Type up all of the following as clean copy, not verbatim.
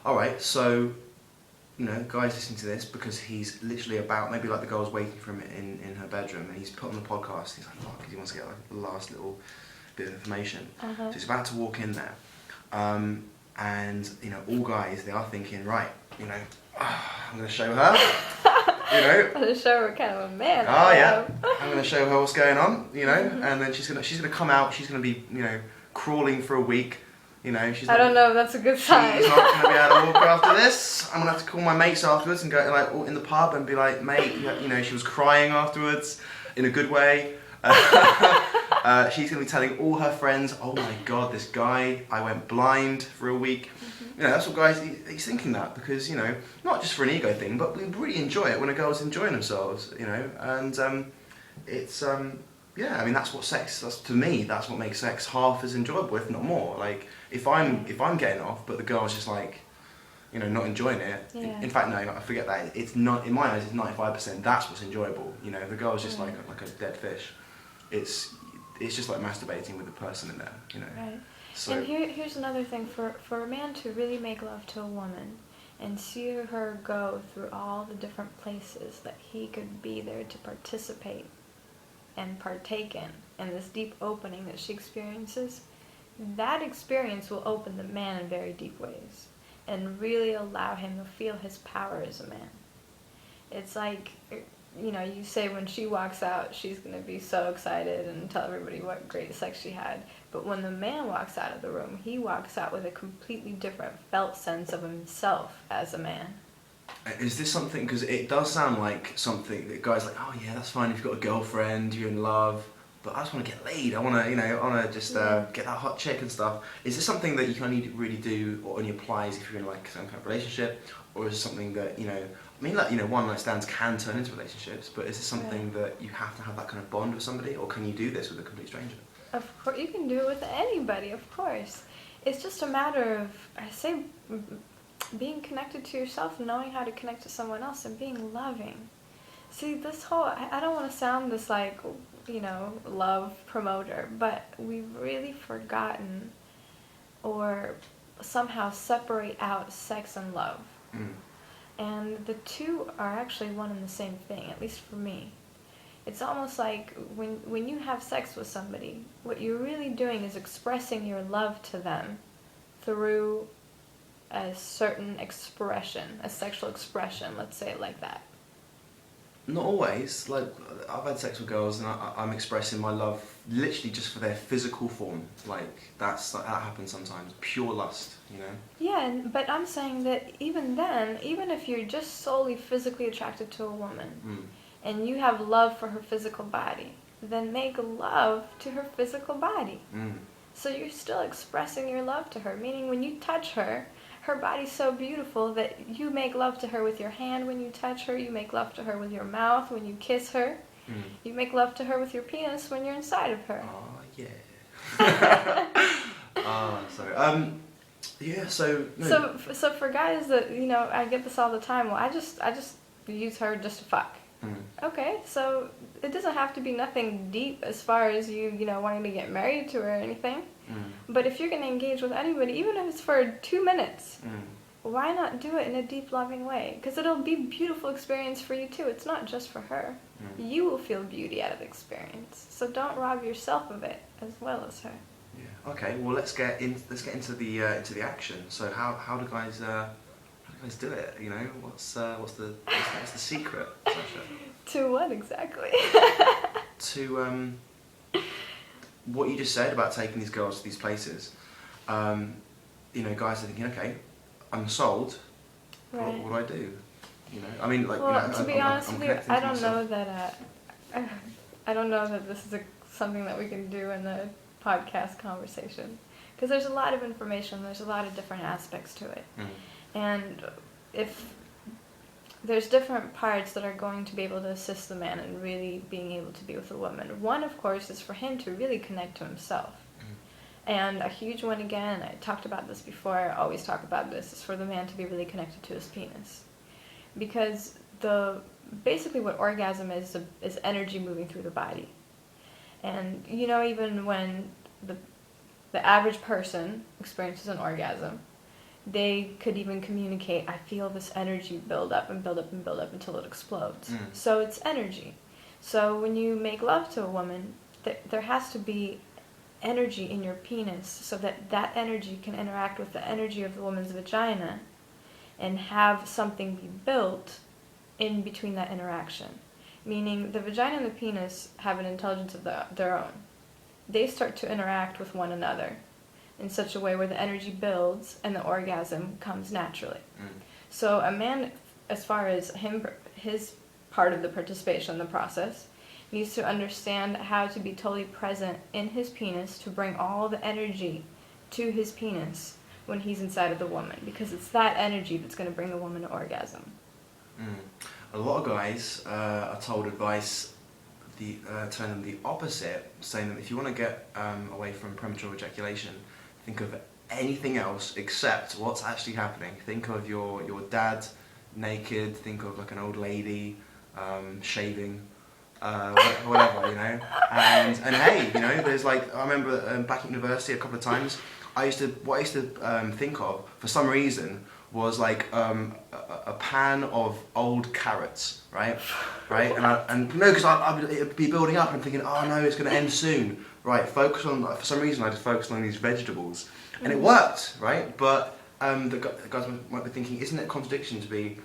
All right, so, guys listening to this, because he's literally about, maybe like the girl's waiting for him in her bedroom, and he's put on the podcast. He's like, fuck, because he wants to get like the last little bit of information. So he's about to walk in there, and all guys, they are thinking, right, I'm going to show her. I'm going to show her what kind of a man I am. I'm going to show her what's going on, and then she's gonna come out. She's going to be, crawling for a week. I don't know if that's a good sign. She's not going to be able to walk after this. I'm going to have to call my mates afterwards and go like in the pub and be like, mate, she was crying afterwards in a good way. She's going to be telling all her friends, oh my God, this guy, I went blind for a week. That's what guys, he's thinking that because, not just for an ego thing, but we really enjoy it when a girl's enjoying themselves, and it's, that's what to me, that's what makes sex half as enjoyable, if not more. Like, if I'm getting off, but the girl's just like, not enjoying it. Yeah. In fact, no, I forget that. It's not, in my eyes, it's 95%. That's what's enjoyable. The girl's just like a dead fish. It's just like masturbating with the person in there. Right. So, and here's another thing for a man to really make love to a woman and see her go through all the different places that he could be there to participate and partake in this deep opening that she experiences. That experience will open the man in very deep ways and really allow him to feel his power as a man. It's like, you say when she walks out, she's going to be so excited and tell everybody what great sex she had. But when the man walks out of the room, he walks out with a completely different felt sense of himself as a man. Is this something, because it does sound like something that guys are like, oh yeah, that's fine if you've got a girlfriend, you're in love, but I just want to get laid, I want to, just get that hot chick and stuff. Is this something that you can only really do or only applies if you're in like some kind of relationship, or is it something that, one night stands can turn into relationships, but is this something that you have to have that kind of bond with somebody, or can you do this with a complete stranger? Of course, you can do it with anybody, of course. It's just a matter of, I say, being connected to yourself, knowing how to connect to someone else, and being loving. See, this whole, I don't want to sound this like, love promoter, but we've really forgotten or somehow separate out sex and love. And the two are actually one and the same thing, at least for me. It's almost like when you have sex with somebody, what you're really doing is expressing your love to them through a certain expression, a sexual expression, let's say it like that. Not always. Like, I've had sex with girls and I'm expressing my love literally just for their physical form. Like, that happens sometimes. Pure lust, Yeah, but I'm saying that even then, even if you're just solely physically attracted to a woman, and you have love for her physical body, then make love to her physical body. So you're still expressing your love to her, meaning when you touch her, her body's so beautiful that you make love to her with your hand when you touch her, you make love to her with your mouth when you kiss her, you make love to her with your penis when you're inside of her. Oh, yeah. Sorry. Yeah, so... No. So for guys that, I get this all the time, well, I just use her just to fuck. Okay, so it doesn't have to be nothing deep as far as you wanting to get married to her or anything. But if you're going to engage with anybody, even if it's for 2 minutes, why not do it in a deep, loving way? Because it'll be a beautiful experience for you too. It's not just for her. You will feel beauty out of the experience. So don't rob yourself of it as well as her. Yeah. Okay. Well, let's get into the action. So how do guys do it? What's the secret, Sasha? To what exactly? To what you just said about taking these girls to these places. Guys are thinking, okay, I'm sold. Right. What do I do? To be honest with you, I don't know that. I don't know that this is something that we can do in a podcast conversation, because there's a lot of information. There's a lot of different aspects to it. And if there's different parts that are going to be able to assist the man in really being able to be with a woman. One, of course, is for him to really connect to himself. And a huge one, again, I talked about this before, I always talk about this, is for the man to be really connected to his penis. Because basically what orgasm is energy moving through the body. And, even when the average person experiences an orgasm, they could even communicate, I feel this energy build up and build up and build up until it explodes. So it's energy. So when you make love to a woman, there has to be energy in your penis so that energy can interact with the energy of the woman's vagina and have something be built in between that interaction. Meaning the vagina and the penis have an intelligence of their own. They start to interact with one another in such a way where the energy builds and the orgasm comes naturally. So a man, as far as his part of the participation in the process, needs to understand how to be totally present in his penis to bring all the energy to his penis when he's inside of the woman, because it's that energy that's going to bring the woman to orgasm. A lot of guys are told advice, telling them the opposite, saying that if you want to get away from premature ejaculation, think of anything else except what's actually happening. Think of your dad naked, think of like an old lady shaving, whatever, you know. And hey, you know, there's like, I remember back at university a couple of times, what I used to think of, for some reason, was like a pan of old carrots, right? And no, because it'd be building up, and I'm thinking, oh no, it's going to end soon, right? For some reason, I just focused on these vegetables, and it worked, right? But the guys might be thinking, isn't it a contradiction to be?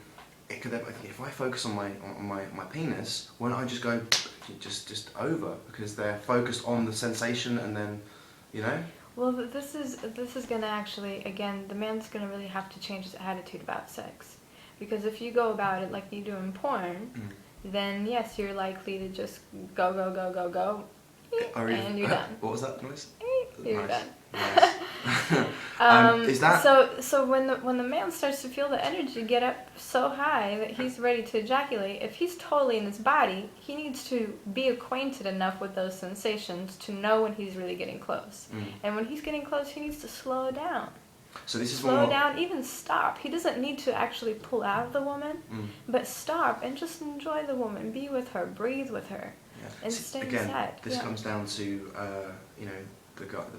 If I focus on my penis, why don't I just go just over? Because they're focused on the sensation, and then, you know. Well, this is going to actually, again, the man's going to really have to change his attitude about sex. Because if you go about it like you do in porn, then yes, you're likely to just go, and you're done. What was that noise? You're nice. done. Nice. Is that... So when the man starts to feel the energy get up so high that he's ready to ejaculate, if he's totally in his body, he needs to be acquainted enough with those sensations to know when he's really getting close. And when he's getting close, he needs to slow down. So this is slow down, even stop. He doesn't need to actually pull out of the woman, but stop and just enjoy the woman, be with her, breathe with her, and stay inside. This comes down to you know,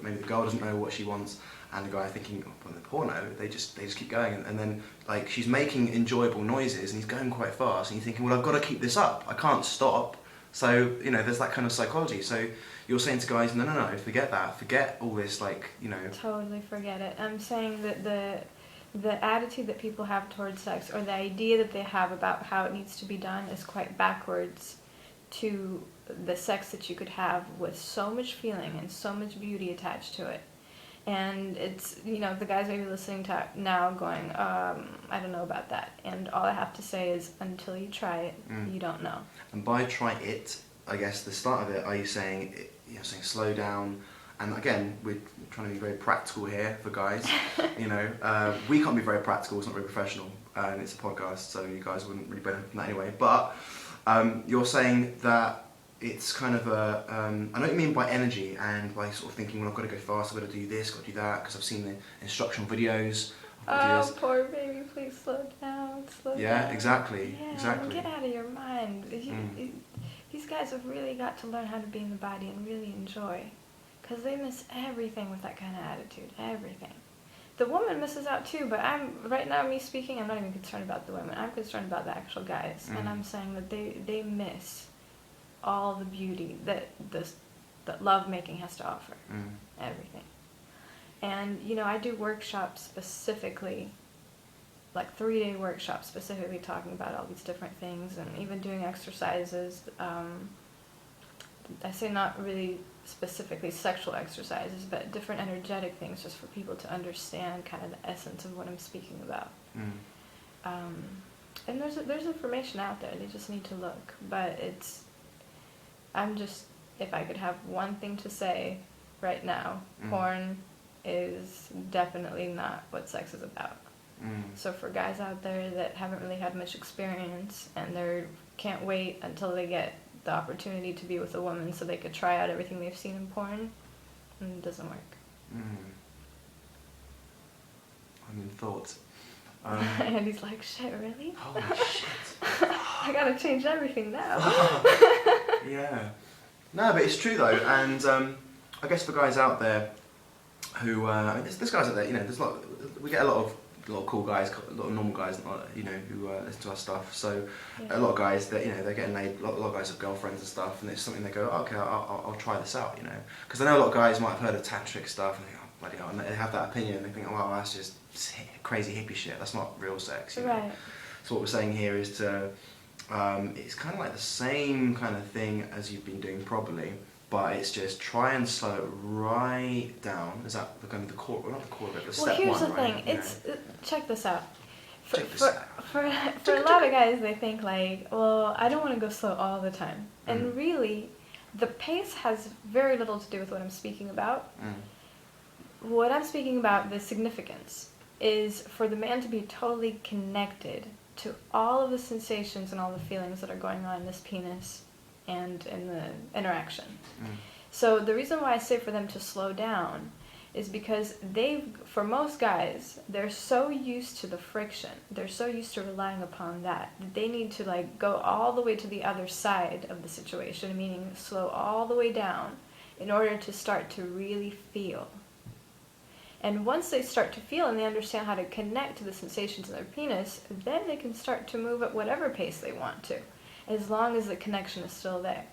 maybe the girl doesn't know what she wants, and the guy thinking, well, the porno, they just keep going, and then like she's making enjoyable noises, and he's going quite fast, and you're thinking, well, I've got to keep this up, I can't stop. So you know, there's that kind of psychology. So you're saying to guys, no, forget that, forget all this, like, you know. Totally forget it. I'm saying that the attitude that people have towards sex, or the idea that they have about how it needs to be done, is quite backwards to the sex that you could have with so much feeling and so much beauty attached to it. And it's, you know, the guys may be listening to now going, I don't know about that. And all I have to say is, until you try it, you don't know. And by try it, I guess the start of it, are you saying, saying slow down? And again, we're trying to be very practical here for guys. You know, we can't be very practical, it's not very professional, and it's a podcast, so you guys wouldn't really benefit from that anyway. But you're saying that it's kind of I know what you mean by energy, and by sort of thinking, well, I've got to go fast, I've got to do this, got to do that, because I've seen the instructional videos. Oh, poor baby, please slow down, slow down. Yeah, exactly, Yeah, exactly. Get out of your mind. These guys have really got to learn how to be in the body and really enjoy, because they miss everything with that kind of attitude, everything. The woman misses out too, but right now, me speaking, I'm not even concerned about the women. I'm concerned about the actual guys, and I'm saying that they miss all the beauty that lovemaking has to offer, everything. And you know, I do workshops specifically, like 3-day workshops specifically talking about all these different things, and even doing exercises. I say not really specifically sexual exercises, but different energetic things, just for people to understand kind of the essence of what I'm speaking about. And there's information out there. They just need to look. But if I could have one thing to say right now, porn is definitely not what sex is about. So for guys out there that haven't really had much experience, and they can't wait until they get the opportunity to be with a woman so they could try out everything they've seen in porn, it doesn't work. I'm in thoughts. And he's like, shit, really? Holy shit. I gotta change everything now. Yeah. No, but it's true though, and I guess for guys out there who, there's guys out there, you know, we get a lot of a lot of cool guys, a lot of normal guys, you know, who listen to our stuff. So Yeah. a lot of guys that, you know, they're getting laid. A lot of guys have girlfriends and stuff, and it's something they go, okay, I'll try this out, you know, because I know a lot of guys might have heard of tantric stuff and think, oh bloody hell, and they have that opinion. They think, oh, wow, that's just crazy hippie shit. That's not real sex, you know? Right. So what we're saying here is to, it's kind of like the same kind of thing as you've been doing probably, but it's just try and slow it right down. Is that the kind of the core, well, not the core of it, but Well, step here's one, the right? thing. It's check this out. Check this out. For a lot of guys, they think like, well, I don't want to go slow all the time, and really, the pace has very little to do with what I'm speaking about. What I'm speaking about, the significance, is for the man to be totally connected to all of the sensations and all the feelings that are going on in this penis and in the interaction. So the reason why I say for them to slow down is because for most guys, they're so used to the friction, they're so used to relying upon that they need to like go all the way to the other side of the situation, meaning slow all the way down in order to start to really feel. And once they start to feel and they understand how to connect to the sensations in their penis, then they can start to move at whatever pace they want to, as long as the connection is still there.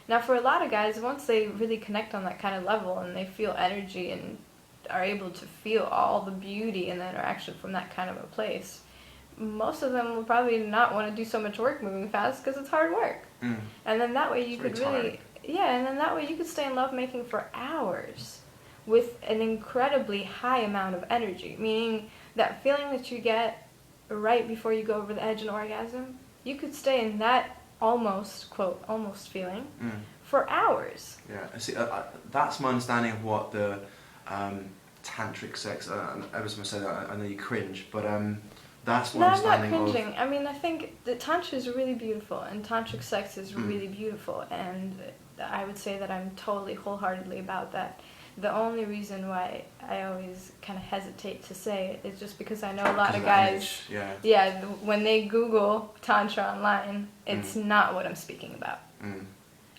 Now, for a lot of guys, once they really connect on that kind of level and they feel energy and are able to feel all the beauty in the interaction from that kind of a place, most of them will probably not want to do so much work moving fast because it's hard work. And then that way you could really, and then that way you could stay in lovemaking for hours with an incredibly high amount of energy, meaning that feeling that you get right before you go over the edge in orgasm, you could stay in that almost, quote, almost feeling for hours. Yeah, see, that's my understanding of what the tantric sex, every time I say that, I know you cringe, but that's what I'm understanding of. No, I'm not cringing. I mean, I think the tantra is really beautiful, and tantric sex is really beautiful, and I would say that I'm totally wholeheartedly about that. The only reason why I always kind of hesitate to say it is just because I know a lot of guys, when they Google Tantra online, it's not what I'm speaking about.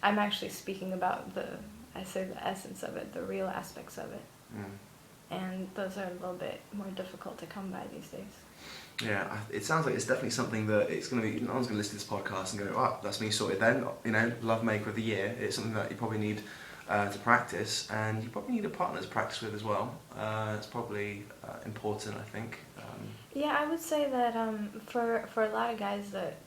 I'm actually speaking about the essence of it, the real aspects of it. And those are a little bit more difficult to come by these days. Yeah, it sounds like it's definitely something that it's going to be, no one's going to listen to this podcast and go, oh, that's me sorted then, you know, love maker of the year. It's something that you probably need to practice, and you probably need a partner to practice with as well. It's probably important, I think. Yeah, I would say that for a lot of guys that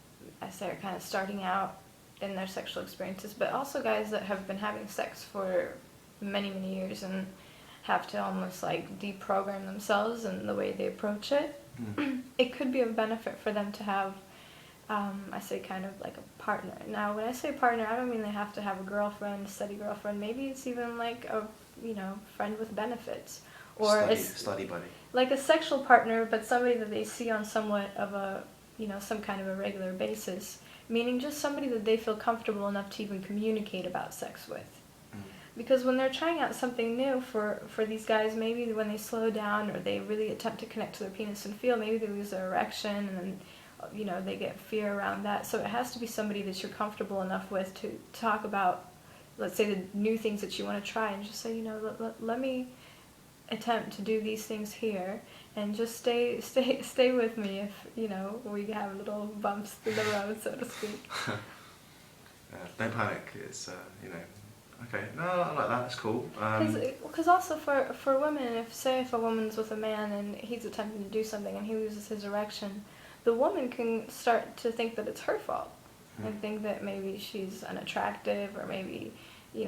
I say are kind of starting out in their sexual experiences, but also guys that have been having sex for many, many years and have to almost like deprogram themselves in the way they approach it, it could be of benefit for them to have I say kind of like a partner. Now, when I say partner, I don't mean they have to have a girlfriend, a steady girlfriend. Maybe it's even like a, friend with benefits. Or study buddy. Like a sexual partner, but somebody that they see on somewhat of a, some kind of a regular basis. Meaning just somebody that they feel comfortable enough to even communicate about sex with. Because when they're trying out something new for these guys, maybe when they slow down or they really attempt to connect to their penis and feel, maybe they lose their erection and then they get fear around that. So it has to be somebody that you're comfortable enough with to talk about, let's say, the new things that you want to try, and just say, let me attempt to do these things here, and just stay with me if, we have little bumps in the road, so to speak. Don't panic. It's, okay. No, I like that. That's cool. Because also for women, if a woman's with a man and he's attempting to do something and he loses his erection, the woman can start to think that it's her fault and think that maybe she's unattractive or maybe,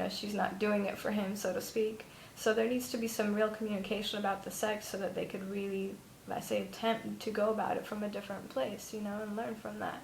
she's not doing it for him, so to speak. So there needs to be some real communication about the sex so that they could really, I say, attempt to go about it from a different place, and learn from that.